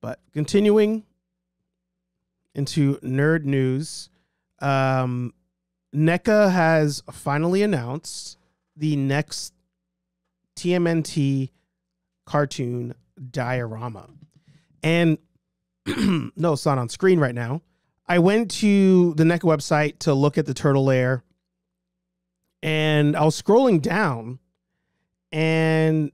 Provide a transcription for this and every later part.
But continuing into nerd news, NECA has finally announced the next TMNT cartoon diorama. And no, it's not on screen right now. I went to the NECA website to look at the turtle lair, and I was scrolling down, and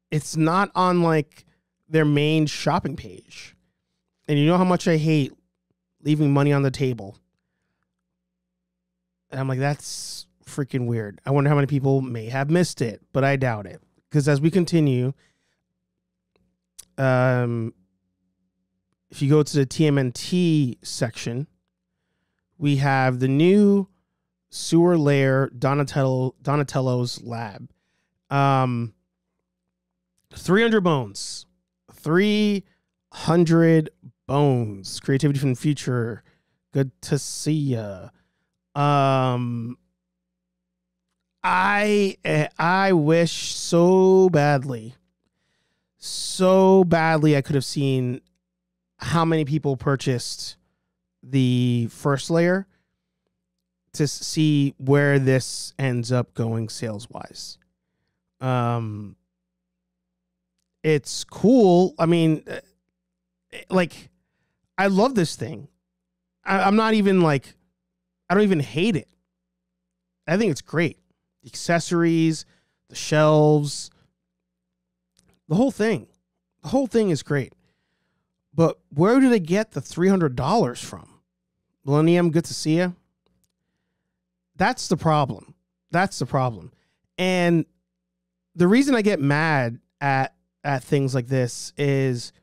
it's not on like their main shopping page. And you know how much I hate leaving money on the table. And I'm like, that's freaking weird. I wonder how many people may have missed it, but I doubt it. Because as we continue, if you go to the TMNT section, we have the new sewer lair Donatello's lab. 300 bones. 300 bones. Creativity from the future. Good to see ya. I wish so badly I could have seen how many people purchased the first layer to see where this ends up going sales wise. It's cool. I mean, like, I love this thing. I'm not even like, I don't even hate it. I think it's great. The accessories, the shelves, the whole thing. The whole thing is great. But where do they get the $300 from? Millennium, good to see you. That's the problem. That's the problem. And the reason I get mad at things like this is,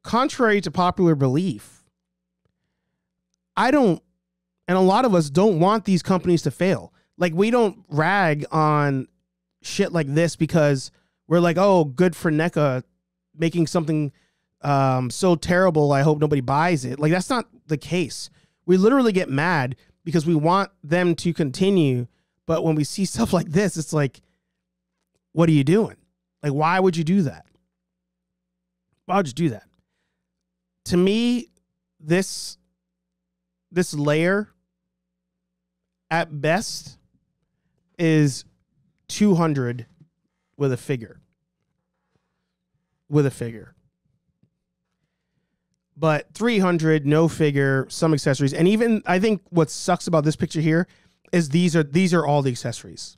contrary to popular belief, I don't, and a lot of us don't want these companies to fail. Like, we don't rag on shit like this because we're like, oh, good for NECA making something so terrible, I hope nobody buys it. Like, that's not the case. We literally get mad because we want them to continue. But when we see stuff like this, it's like, what are you doing? Like, why would you do that? Why would you do that? To me, this layer at best is 200 with a figure. But 300, no figure, some accessories. And even, I think what sucks about this picture here is these are all the accessories.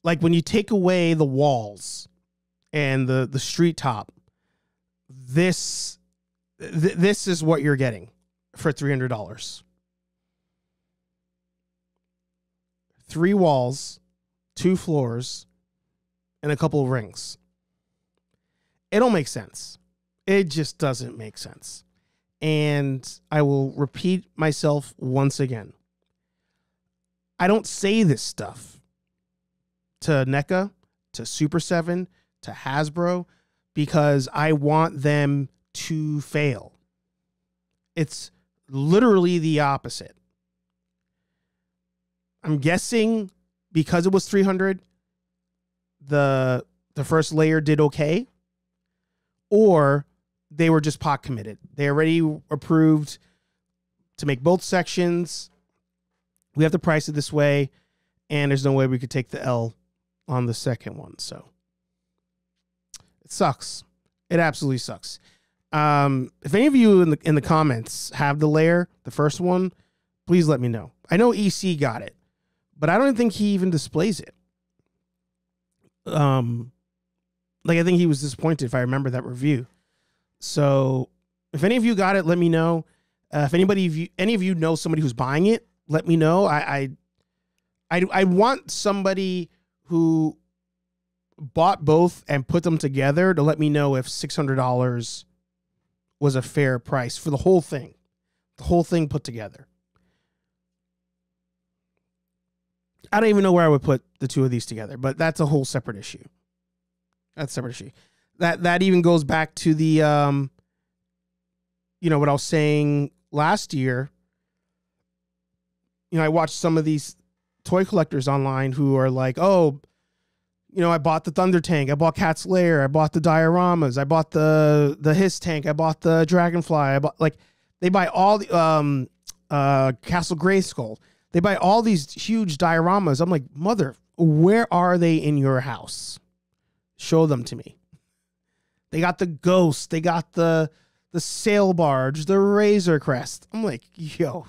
Like, when you take away the walls and the street top, this is what you're getting for $300. 3 walls, 2 floors, and a couple of rings. It don't make sense. It just doesn't make sense. And I will repeat myself once again. I don't say this stuff to NECA, to Super 7, to Hasbro, because I want them to fail. It's literally the opposite. I'm guessing because it was 300, the first layer did okay, or they were just pot committed. They already approved to make both sections. We have to price it this way, and there's no way we could take the L on the second one. So it sucks. It absolutely sucks. If any of you in the comments have the layer, the first one, please let me know. I know EC got it, but I don't think he even displays it. Like, I think he was disappointed if I remember that review. So if any of you got it, let me know. If any of you know somebody who's buying it, let me know. I want somebody who bought both and put them together to let me know if $600 was a fair price for the whole thing put together. I don't even know where I would put the two of these together, but that's a whole separate issue. That even goes back to the, what I was saying last year. I watched some of these toy collectors online who are like, oh, You know, I bought the Thunder Tank. I bought Cat's Lair. I bought the dioramas. I bought the Hiss Tank. I bought the Dragonfly. I bought, like, they buy all the Castle Grayskull. They buy all these huge dioramas. I'm like, mother, where are they in your house? Show them to me. They got the Ghost. They got the Sail Barge, the Razor Crest. I'm like, yo.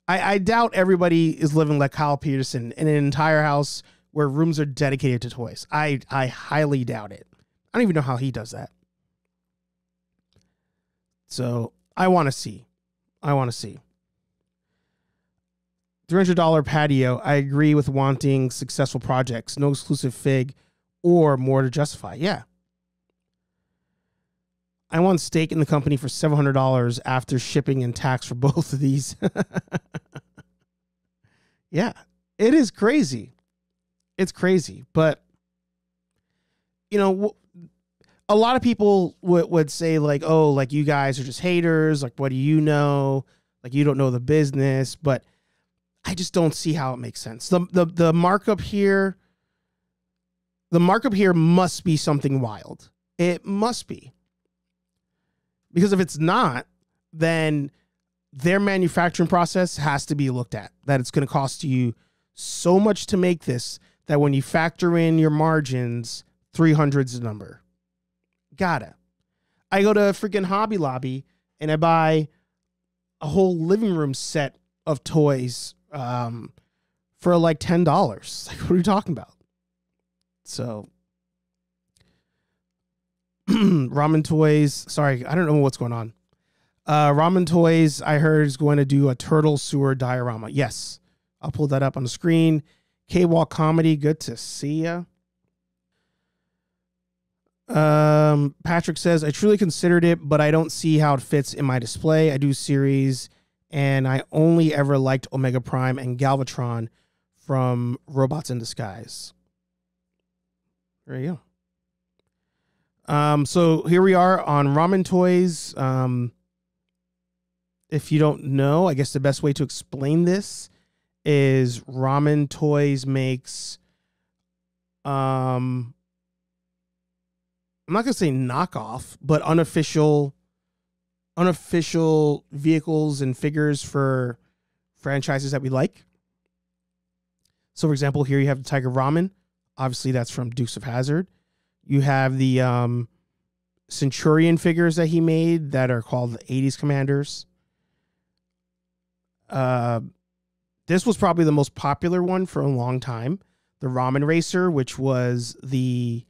I doubt everybody is living like Kyle Peterson in an entire house where rooms are dedicated to toys. I highly doubt it. I don't even know how he does that. So I want to see. $300 patio. I agree with wanting successful projects, no exclusive fig or more to justify. Yeah. I want stake in the company for $700 after shipping and tax for both of these. Yeah, it is crazy. It's crazy. But, you know, a lot of people would say, like, oh, like, you guys are just haters. Like, what do you know? Like, you don't know the business. But I just don't see how it makes sense. The markup here, must be something wild. It must be. Because if it's not, then their manufacturing process has to be looked at. That it's going to cost you so much to make this that when you factor in your margins, 300's the number. Gotta. I go to freaking Hobby Lobby and I buy a whole living room set of toys for like $10. Like, what are you talking about? So... Ramen Toys. Sorry, I don't know what's going on. Ramen Toys, I heard, is going to do a turtle sewer diorama. Yes, I'll pull that up on the screen. K-Walk Comedy, good to see ya. Patrick says, I truly considered it, but I don't see how it fits in my display. I do series, and I only ever liked Omega Prime and Galvatron from Robots in Disguise. There you go. So here we are on Ramen Toys. If you don't know, I guess the best way to explain this is Ramen Toys makes, I'm not going to say knockoff, but unofficial vehicles and figures for franchises that we like. So, for example, here you have the Tiger Ramen. Obviously, that's from Dukes of Hazzard. You have the Centurion figures that he made that are called the 80s Commanders. This was probably the most popular one for a long time. The Ramen Racer, which was a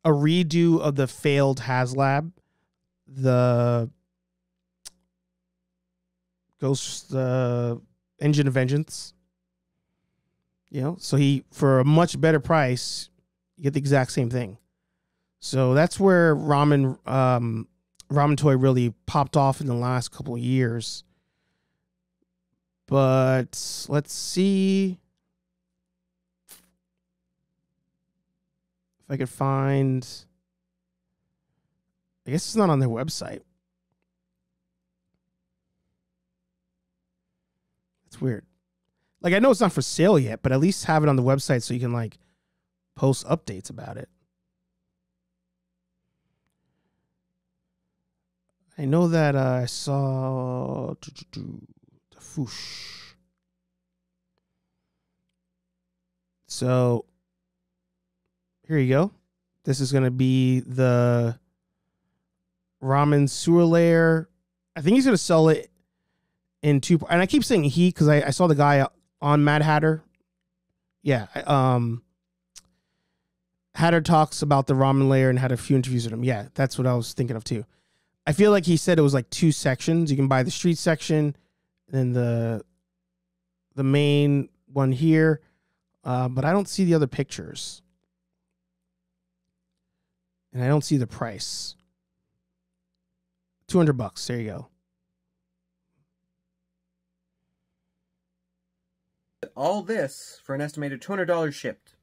redo of the failed HasLab. The Ghost Engine of Vengeance. You know, so for a much better price, you get the exact same thing. So that's where Ramen Toy really popped off in the last couple of years. But let's see if I could find. I guess it's not on their website. It's weird. Like, I know it's not for sale yet, but at least have it on the website so you can, like, post updates about it. I know that I saw the Foosh. So here you go. This is going to be the Ramen Sewer Lair. I think he's going to sell it in two. And I keep saying he because I saw the guy on Mad Hatter. Yeah. Hatter talks about the Ramen Lair and had a few interviews with him. Yeah, that's what I was thinking of too. I feel like he said it was like two sections. You can buy the street section and then the main one here. But I don't see the other pictures. And I don't see the price. $200. There you go. All this for an estimated $200 shipped.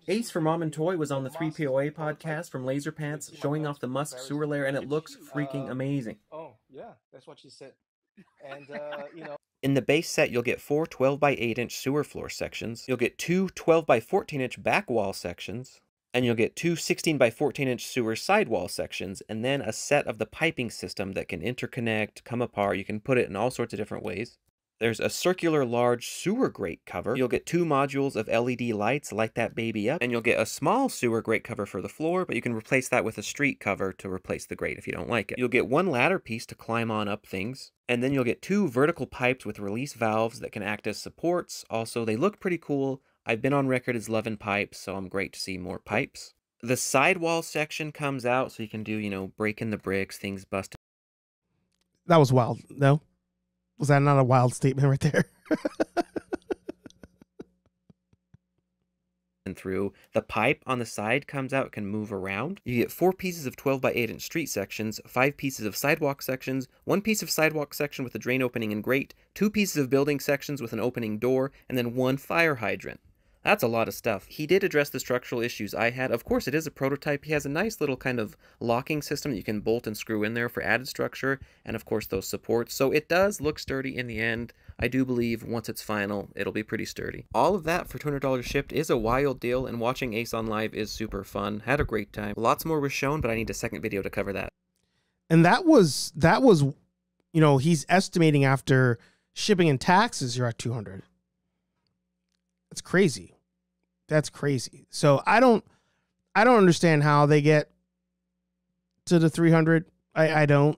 Ace from Mom and Toy was on the 3POA podcast from Laser Pants showing off the Musk sewer lair, and it looks freaking amazing. Oh, yeah, that's what she said. And, you know. In the base set, you'll get 4 12 by 8 inch sewer floor sections, you'll get 2 12 by 14 inch back wall sections, and you'll get 2 16 by 14 inch sewer sidewall sections, and then a set of the piping system that can interconnect, come apart. You can put it in all sorts of different ways. There's a circular large sewer grate cover. You'll get 2 modules of LED lights, light that baby up, and you'll get a small sewer grate cover for the floor, but you can replace that with a street cover to replace the grate if you don't like it. You'll get 1 ladder piece to climb on up things, and then you'll get 2 vertical pipes with release valves that can act as supports. Also, they look pretty cool. I've been on record as loving pipes, so I'm great to see more pipes. The sidewall section comes out, so you can do, you know, breaking the bricks, things busted. That was wild, no? Was that not a wild statement right there? And through the pipe on the side comes out, can move around. You get 4 pieces of 12 by 8 inch street sections, 5 pieces of sidewalk sections, 1 piece of sidewalk section with a drain opening and grate, 2 pieces of building sections with an opening door, and then 1 fire hydrant. That's a lot of stuff. He did address the structural issues I had. Of course, it is a prototype. He has a nice little kind of locking system that you can bolt and screw in there for added structure, and of course those supports. So it does look sturdy in the end. I do believe once it's final, it'll be pretty sturdy. All of that for $200 shipped is a wild deal, and watching Ace on live is super fun. Had a great time. Lots more was shown, but I need a second video to cover that. And that was, you know, he's estimating after shipping and taxes, you're at 200. That's crazy. That's crazy. So I don't understand how they get to the 300. I don't.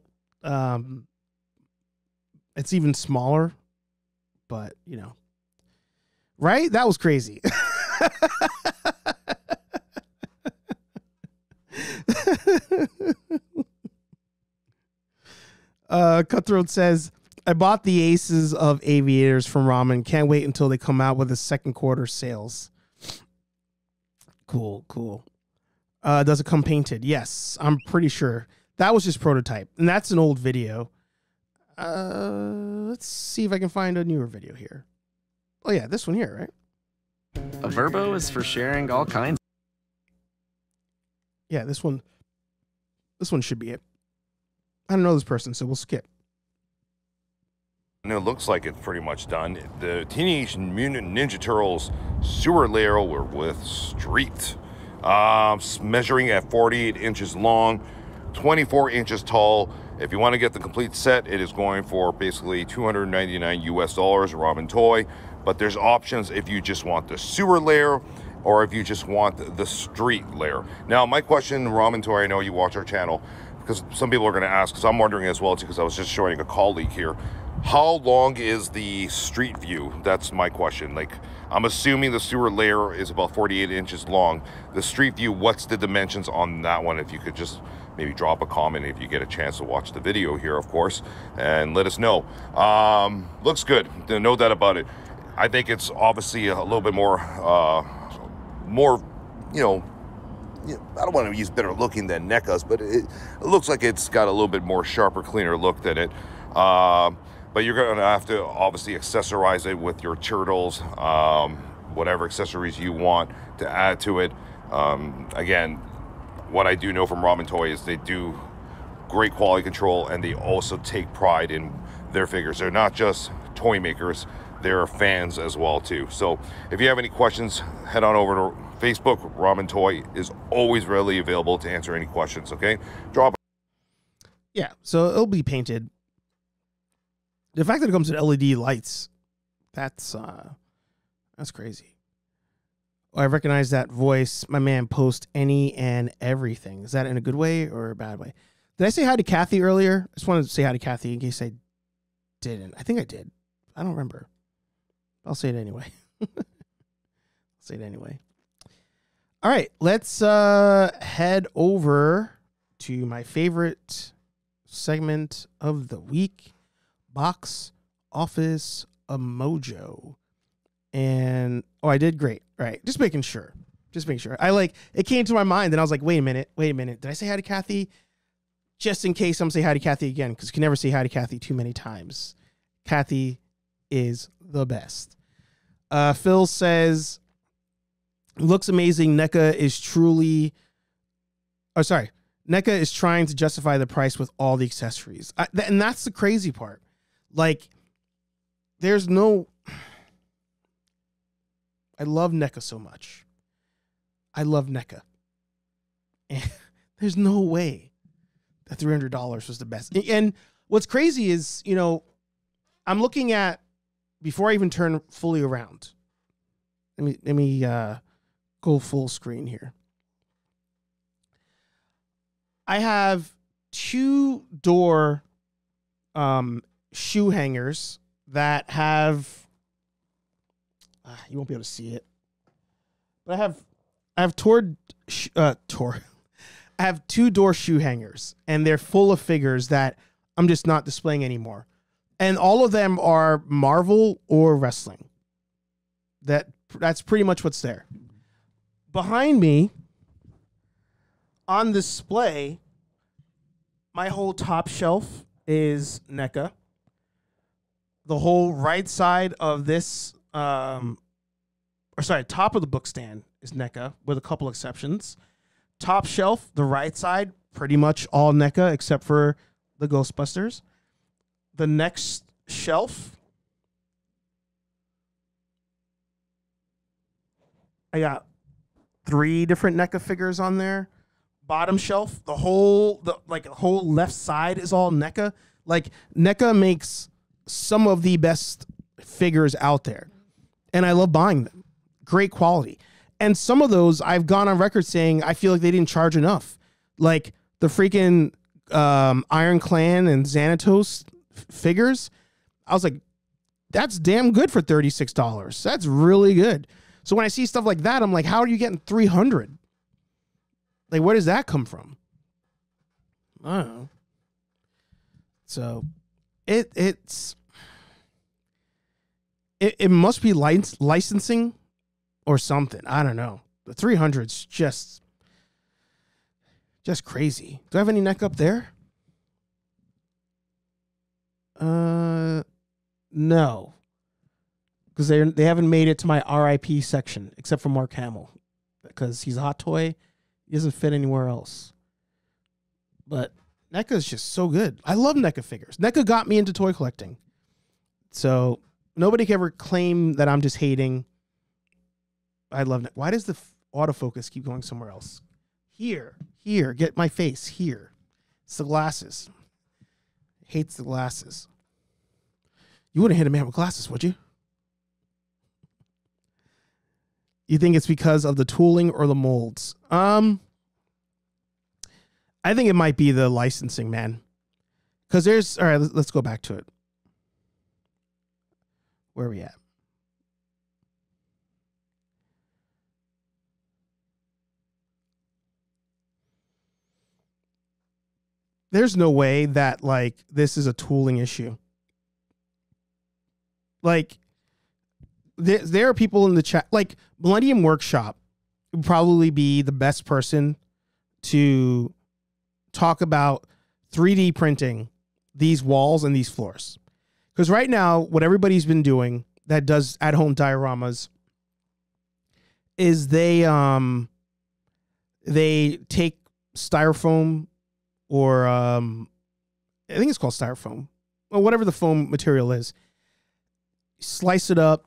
It's even smaller, but you know, right? That was crazy. Cutthroat says, I bought the Aces of Aviators from Ramen. Can't wait until they come out with the second quarter sales. Cool, cool. Does it come painted? Yes, I'm pretty sure. That was just prototype, and that's an old video. Let's see if I can find a newer video here. Oh yeah, this one here, right? A Verbo is for sharing all kinds. Yeah, this one should be it. I don't know this person, so we'll skip. And it looks like it's pretty much done. The Teenage Mutant Ninja Turtles sewer layer with street, measuring at 48 inches long, 24 inches tall. If you want to get the complete set, it is going for basically $299 US, Ramen Toy. But there's options if you just want the sewer layer or if you just want the street layer. Now, my question, Ramen Toy, I know you watch our channel, because some people are going to ask, because I'm wondering as well too, because I was just showing a colleague here. How long is the street view? That's my question. Like, I'm assuming the sewer layer is about 48 inches long. The street view, what's the dimensions on that one? If you could just maybe drop a comment if you get a chance to watch the video here, of course, and let us know. Looks good, no doubt about it. I think it's obviously a little bit more, you know, I don't want to use better looking than NECA's, but it looks like it's got a little bit more sharper, cleaner look than it. But you're going to have to obviously accessorize it with your turtles, whatever accessories you want to add to it. Again, what I do know from Ramen Toy is they do great quality control, and they also take pride in their figures. They're not just toy makers, they're fans as well too. So if you have any questions, head on over to Facebook. Ramen Toy is always readily available to answer any questions, okay? Yeah, so it'll be painted. The fact that it comes with LED lights, that's crazy. I recognize that voice. My man posts any and everything. Is that in a good way or a bad way? Did I say hi to Kathy earlier? I just wanted to say hi to Kathy in case I didn't. I think I did. I don't remember. I'll say it anyway. Say it anyway. All right, let's head over to my favorite segment of the week, Box Office Mojo. And I did great. All right, just making sure. It came to my mind, and I was like, wait a minute. Did I say hi to Kathy? Just in case I'm saying hi to Kathy again, because you can never say hi to Kathy too many times. Kathy is the best. Phil says, looks amazing. NECA is trying to justify the price with all the accessories. And that's the crazy part. Like, there's no, I love NECA so much. I love NECA. And there's no way that $300 was the best. And what's crazy is, you know, I'm looking at, before I even turn fully around, let me go full screen here. I have 2-door shoe hangers that have, you won't be able to see it, but I have I have 2-door shoe hangers, and they're full of figures that I'm just not displaying anymore. And all of them are Marvel or wrestling. That's pretty much what's there. Behind me, on display, my whole top shelf is NECA. The whole right side of this, top of the book stand is NECA, with a couple exceptions. Top shelf, the right side, pretty much all NECA except for the Ghostbusters. The next shelf, I got 3 different NECA figures on there. Bottom shelf, the whole left side is all NECA. Like, NECA makes some of the best figures out there, and I love buying them. Great quality. And some of those I've gone on record saying I feel like they didn't charge enough. Like the freaking Iron Clan and Xanatos figures. I was like, that's damn good for $36. That's really good. So when I see stuff like that, I'm like, how are you getting 300? Like, where does that come from? I don't know. So it must be licensing or something. I don't know. The 300's just crazy. Do I have any NECA up there? No. Because they haven't made it to my RIP section, except for Mark Hamill. Because he's a hot toy. He doesn't fit anywhere else. But NECA is just so good. I love NECA figures. NECA got me into toy collecting. So nobody can ever claim that I'm just hating. I love NECA. Why does the autofocus keep going somewhere else? Here, get my face here. It's the glasses. Hates the glasses. You wouldn't hit a man with glasses, would you? You think it's because of the tooling or the molds? I think it might be the licensing, man. Because there's... All right, let's go back to it. Where are we at? There's no way that, like, this is a tooling issue. Like, there are people in the chat, like, Millennium Workshop would probably be the best person to talk about 3D printing these walls and these floors. Because right now, what everybody's been doing that does at-home dioramas is they take styrofoam, or I think it's called styrofoam, or whatever the foam material is. Slice it up,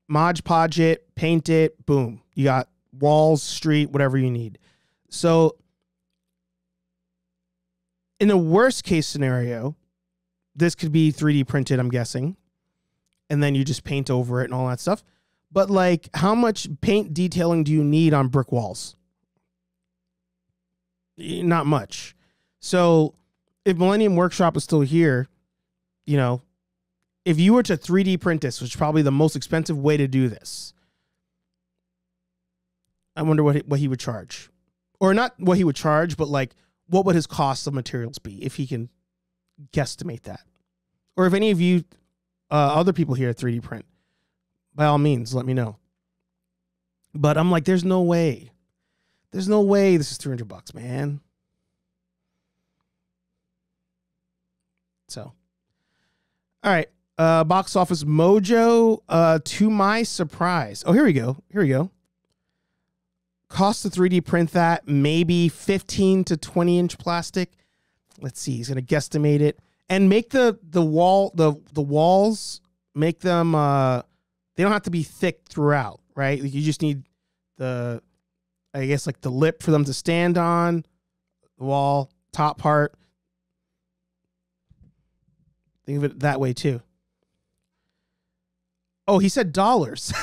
Mod Podge it, paint it, boom. You got walls, street, whatever you need. So in the worst case scenario, this could be 3D printed, I'm guessing. And then you just paint over it and all that stuff. But, like, how much paint detailing do you need on brick walls? Not much. So if Millennium Workshop is still here, you know, if you were to 3D print this, which is probably the most expensive way to do this, I wonder what he would charge. Or not what he would charge, but, like, what would his cost of materials be, if he can guesstimate that? Or if any of you other people here 3D print, by all means, let me know. But I'm like, there's no way. There's no way this is $300, man. So, all right. Box Office Mojo, to my surprise. Oh, here we go. Cost to 3D print that, maybe 15 to 20 inch plastic. Let's see. He's going to guesstimate it and make the walls Make them they don't have to be thick throughout, right? Like you just need the, I guess, like the lip for them to stand on, the wall, top part. Think of it that way too. Oh, he said dollars.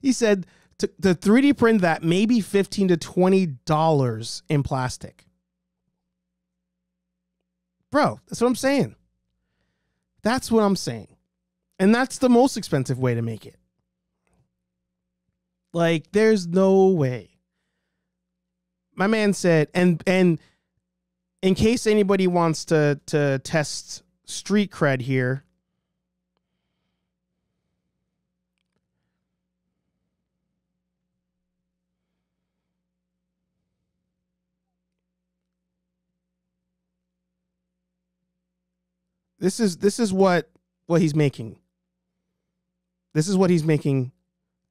He said to 3D print that, maybe $15 to $20 in plastic. Bro, that's what I'm saying. That's what I'm saying. And that's the most expensive way to make it. Like, there's no way. My man said, and in case anybody wants to test street cred here, this is what he's making. This is what he's making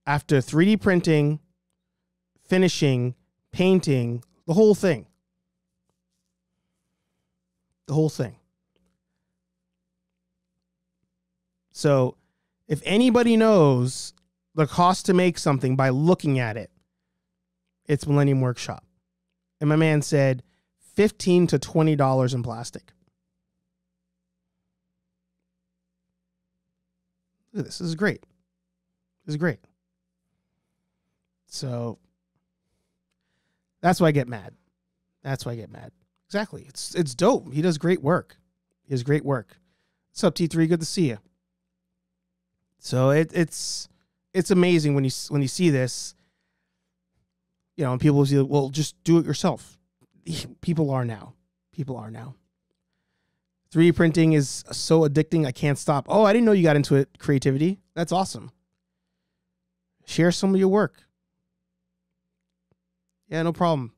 after 3D printing, finishing, painting, the whole thing. The whole thing. So if anybody knows the cost to make something by looking at it, it's Millennium Workshop. And my man said $15 to $20 in plastic. Look at this. This is great. This is great. So that's why I get mad. That's why I get mad. Exactly. It's dope. He does great work. He has great work. What's up, T3? Good to see you. So it's amazing when you see this. You know, and people say, well, just do it yourself. People are now. 3D printing is so addicting. I can't stop. Oh, I didn't know you got into it. Creativity. That's awesome. Share some of your work. Yeah, no problem.